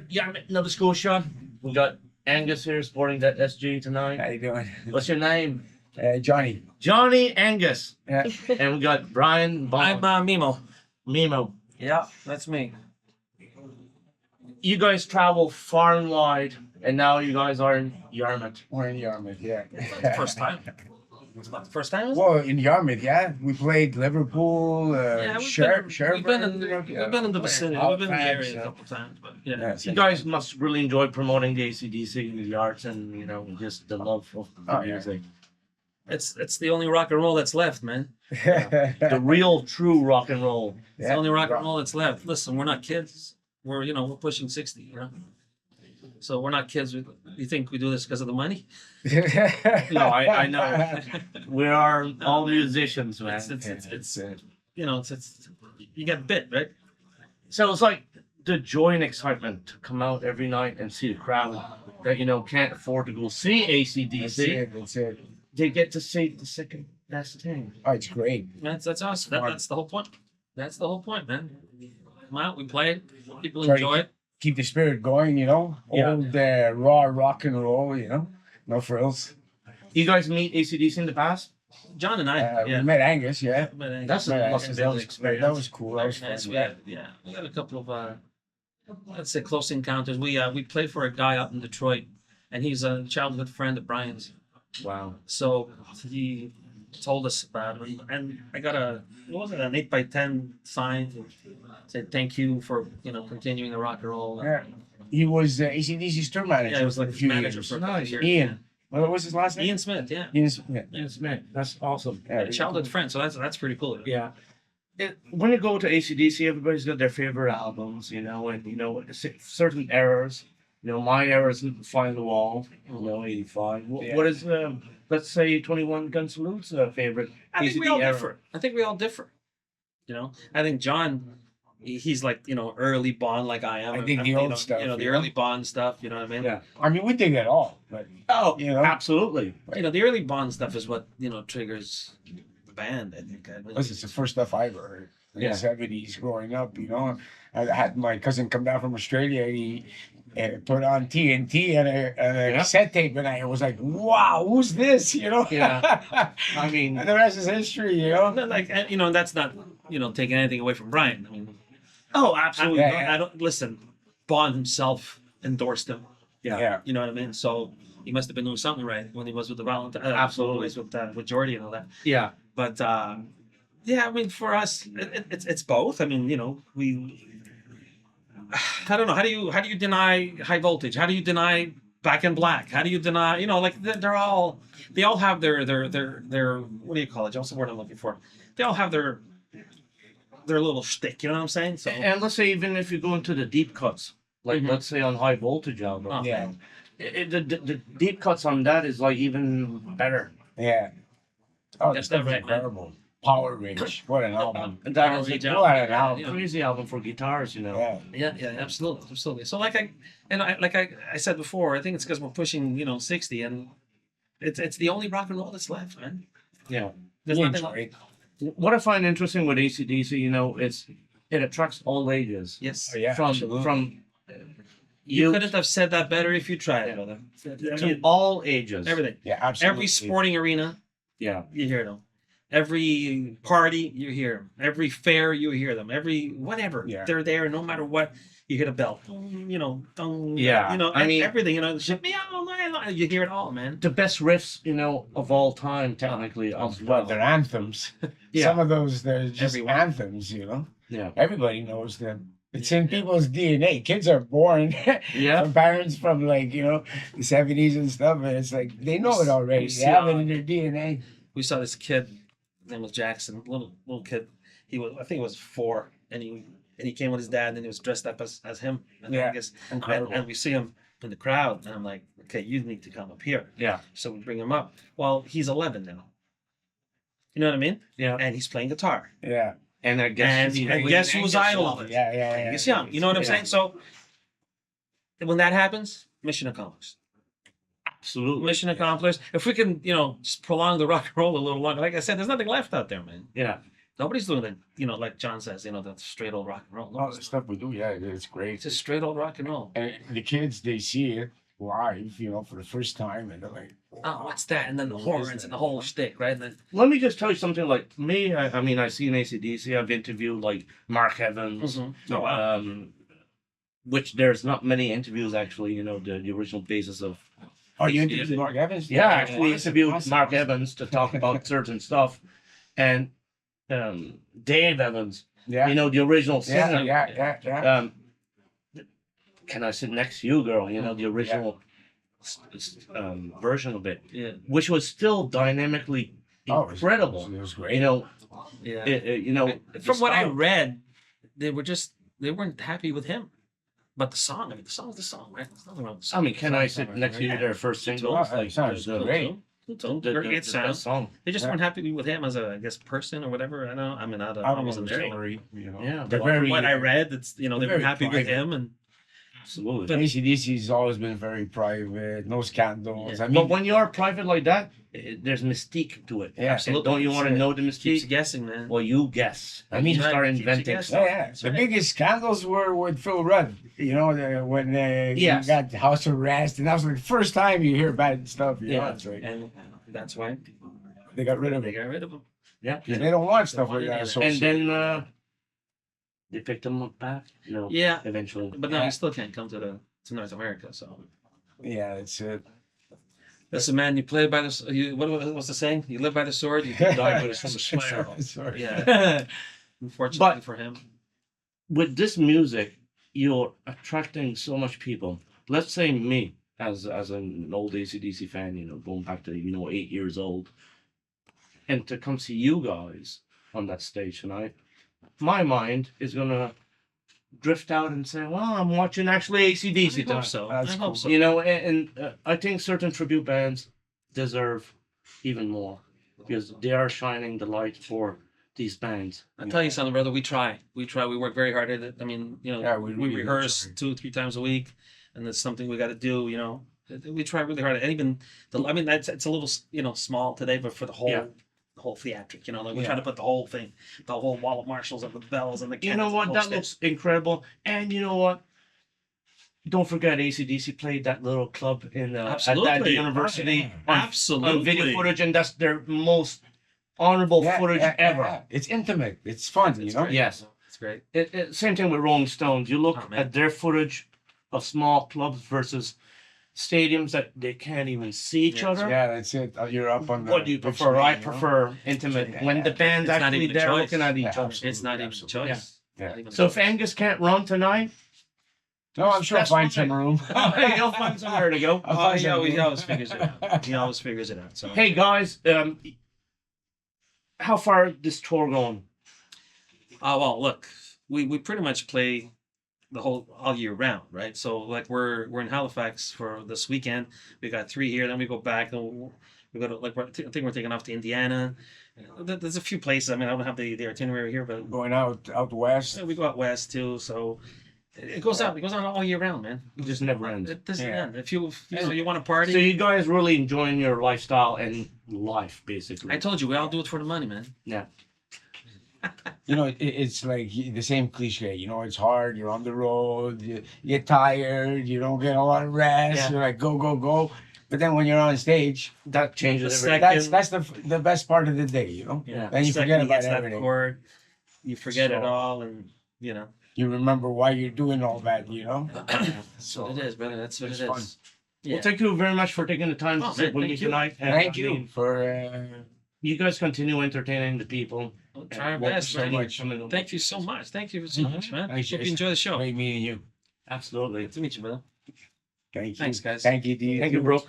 Yeah, Nova Scotia. We got Angus here sporting that SG tonight. How you doing? What's your name? Johnny. Johnny Angus. Yeah. And we got Brian I'm Bond. Mimmo. Mimmo. Yeah, that's me. You guys travel far and wide, and now you guys are in Yarmouth. We're in Yarmouth, yeah. First time. It's not the first time, is it? Well, in Yarmouth, yeah. We played Liverpool, Yeah, Sherburne. we've been in the vicinity. We've been in the area a couple times, but yeah. Yeah, You guys must really enjoy promoting the AC/DC and the arts, and just the love of the music. It's the only rock and roll that's left, man. The real, true rock and roll. It's the only rock and roll that's left. Listen, we're not kids. We're pushing 60, So we're not kids. You think we do this because of the money? No, I know. We are all musicians, man. It's you get bit, right? So it's like the joy and excitement to come out every night and see the crowd that can't afford to go see AC/DC. That's it. They get to see the second best thing. Oh, it's great. That's awesome. That's the whole point. That's the whole point, man. Come out, we play. People Try to enjoy it. Keep the spirit going, Yeah. Old raw rock and roll, No frills. You guys meet AC/DC in the past? John and I, We met Angus, yeah. That's Met must have been an experience. That was cool. That was Very nice. fun. We had a couple of let's say close encounters. We played for a guy out in Detroit, and he's a childhood friend of Brian's. Wow. So he told us about it, and I got an 8x10 sign that said thank you for continuing the rock and roll. Yeah. He was AC/DC's tour manager. Yeah, he was for like a few manager years. for a couple Nice. years. Ian. What was his last name? Ian Smith, yeah. Ian Smith. Yes, man. That's awesome. Yeah, A childhood friend, so that's pretty cool. Yeah. When you go to AC/DC, everybody's got their favorite albums, and certain eras. My era is Fly on the Wall, 85. Yeah. What is, let's say, 21 Gun Salute's favorite I think we AC/DC all era? differ. I think John, he's like early Bond like I am. I think the old stuff, the early Bond stuff. You know what I mean? Yeah. I mean, we dig it all, but Oh, You know? absolutely. The early Bond stuff is what triggers the band. I think. this is the first stuff I ever heard. In Yeah. the 70s growing up, I had my cousin come down from Australia. He put on TNT and a cassette tape, and I was like, wow, who's this? Yeah. I mean, And the rest is history, And that's not taking anything away from Brian. I mean, oh, absolutely. Yeah. I don't listen. Bond himself endorsed him. Yeah. You know what I mean? So he must have been doing something right when he was with the Valentine. Absolutely. With Jordy and all that. Yeah. But I mean, for us, it's both. I mean, I don't know. How do you deny High Voltage? How do you deny Back in Black? How do you deny? They all have their what do you call it? What's the word I'm looking for? They all have their little shtick. You know what I'm saying? So And let's say even if you go into the deep cuts, like Mhm. let's say on High Voltage album, Oh, Yeah. the deep cuts on that is like even better. Yeah. Oh, That's this stuff is right, man. incredible. Power Rage. What an album. And that Power is Rage a What an album. crazy album for guitars, Yeah. yeah, absolutely. So like I said before, I think it's because we're pushing 60, and it's the only rock and roll that's left, man. Yeah. There's Yeah, nothing great. What I find interesting with AC/DC, is it attracts all ages. Yes. Oh, yeah, From absolutely. You youth couldn't have said that better if you tried, Yeah. brother. I to mean, all ages. everything. Yeah, absolutely. Every sporting arena, Yeah. you hear them. Every party, you hear them. Every fair, you hear them. Every whatever, Yeah. they're there. No matter what, you hear the bell. Dong, Yeah. I mean- everything. You hear it all, man. The best riffs, of all time, technically, as Well, well. they're anthems. Yeah. Some of those, they're just Everyone. anthems, Yeah. Everybody knows them. It's in people's DNA. Kids are born Yeah. from parents from the 70s and stuff, and it's like they know it already. We They see, have it in their DNA. We saw this kid. His name was Jackson. Little kid. I think he was 4, and he came with his dad, and he was dressed up as him. And Yeah. I guess, Incredible. and we see him in the crowd, and I'm like, okay, you need to come up here. Yeah. So we bring him up. Well, he's 11 now. You know what I mean? Yeah. And he's playing guitar. Yeah. And I guess And guess who's idol? Yeah. He's young. You know what I'm Yeah. saying? So when that happens, mission accomplished. Absolutely. Mission accomplished. If we can, just prolong the rock and roll a little longer. Like I said, there's nothing left out there, man. Yeah. Nobody's doing it, you know, like John says, you know, the straight old rock and roll. All the Nobody's- stuff we do, yeah, it's great. It's just straight old rock and roll. And the kids, they see it live, you know, for the first time, and they're like, Oh, what's that? And then the What is horns that? and the whole shtick, right? And then, Let me just tell you something. Like me, I mean, I've seen ACDC. I've interviewed like Mark Evans. Oh, wow. Which there's not many interviews actually. You know, the original basis of. "Oh, you interviewed Mark Evans?" Yeah, I actually Awesome, interviewed awesome, Mark awesome. Evans to talk about certain stuff, and Dave Evans. Yeah, You know, the original yeah, singer. yeah. Can I sit next to you, girl? You know, the original version of it, yeah, which was still dynamically Oh, incredible. It was great. You know, yeah. you know. From the what I style- read, they weren't happy with him. But the song, I mean, the song's the song, right? There's nothing wrong with the song. I mean, Can I The Sit song's Next to You? right? Their first Well, single, it sounds the, great. Great best sound. song. They just Yeah. weren't happy with him as a, I guess, person or whatever. I know. I mean, I wasn't there. story, you know. Yeah, They're From very. what I read, it's, you know, they were very happy with private. him, and Absolutely. ACDC's always been very private, no scandals. Yeah. I mean, But when you're private like that, there's mystique to it. Yeah. Absolutely. Don't you want to know the keeps you mystique? guessing, man. Well, you guess. I mean, you start keeps you inventing guessing. stuff. yeah, the biggest scandals were with Phil Rudd. You know, when Yes. he got house arrest, and that was like the first time you hear bad stuff. You know, Yeah. it's like And that's why they got rid of they it. got rid of him. Yeah. 'Cause they don't want stuff like Yeah. that. And associated. then they picked him up back. You know, Yeah, eventually. but now Yeah. he still can't come to North America. So Yeah, it's it. listen, man, you play by the what's the saying? You live by the sword, you die by the sword. Sorry. Yeah. Unfortunately for him. With this music, you're attracting so much people. Let's say me, as an old ACDC fan, you know, going back to 8 years old, and to come see you guys on that stage tonight, my mind is gonna drift out and say, "Well, I'm watching actually I ACDC hope tonight." so. That's I cool. hope so. You know, and I think certain tribute bands deserve even more because they are shining the light for these bands. I'll tell you something, brother. We try. We work very hard at it. I mean, you know, Yeah, we we really rehearse try. 2-3 times a week, and it's something we got to do. You know, we try really hard. And even I mean, it's a little, small today, but for the whole. Yeah. The whole theatric, you know, like we Yeah. try to put the whole thing, the whole wall of marshals and the bells and the You know cannons and what? the whole That shit. looks incredible. And you know what? Don't forget, ACDC played that little club in at that Absolutely. university Oh, Absolutely. on video footage, and that's their most honorable footage ever. yeah. It's intimate. It's fun, It's you know. great. Yes. It's great. Same thing with Rolling Stones. You look Oh, man. at their footage of small clubs versus stadiums that they can't even see each Yeah, other. Yeah, that's it. You're up on the. What do you big prefer? screen, I you know? prefer intimate when the band's It's not actually even a there choice. looking at each Yeah, other. absolutely. It's not even a Absolutely. choice. Yeah. Not even a So if choice. Angus can't run tonight, No, I'm sure I'll That's find fine. some room. he'll find somewhere to go. I'll find he some always room. figures it out. He always figures it out. So Hey guys, how far this tour going? oh well, look, we pretty much play the whole all year round, right? So like we're in Halifax for this weekend. We got 3 here, then we go back, then we go to I think we're taking off to Indiana. There's a few places. I mean, I don't have the itinerary here, but Going out west. we go out west too. So it goes on all year round, man. It just never ends. It doesn't Yeah. end. If you want to party, So you guys really enjoying your lifestyle and life, basically. I told you we all do it for the money, man. Yeah. You know, it's like the same cliche. You know, it's hard. You're on the road. You get tired. You don't get a lot of rest. Yeah. You're like go go go. But then when you're on stage, That changes The everything. that's the best part of the day. You know. Yeah. Then you Second forget he about gets that everything. chord, you forget it So- all, and you know. You remember why you're doing all that. You know. That's what it is, brother. That's what It's it fun. is. Well, thank you very much for taking the time Oh, to sit man, with me thank you. tonight. And, Thank I you mean, for. you guys continue entertaining the people. We'll try our Thank you best, so man. much. Thank you so much. Thank you so much, man. Thanks, Hope you Jason. enjoy the show. Great meeting you. Absolutely. Good to meet you, brother. Thank you. Thanks, guys. Thank you, D. Thank you, bro.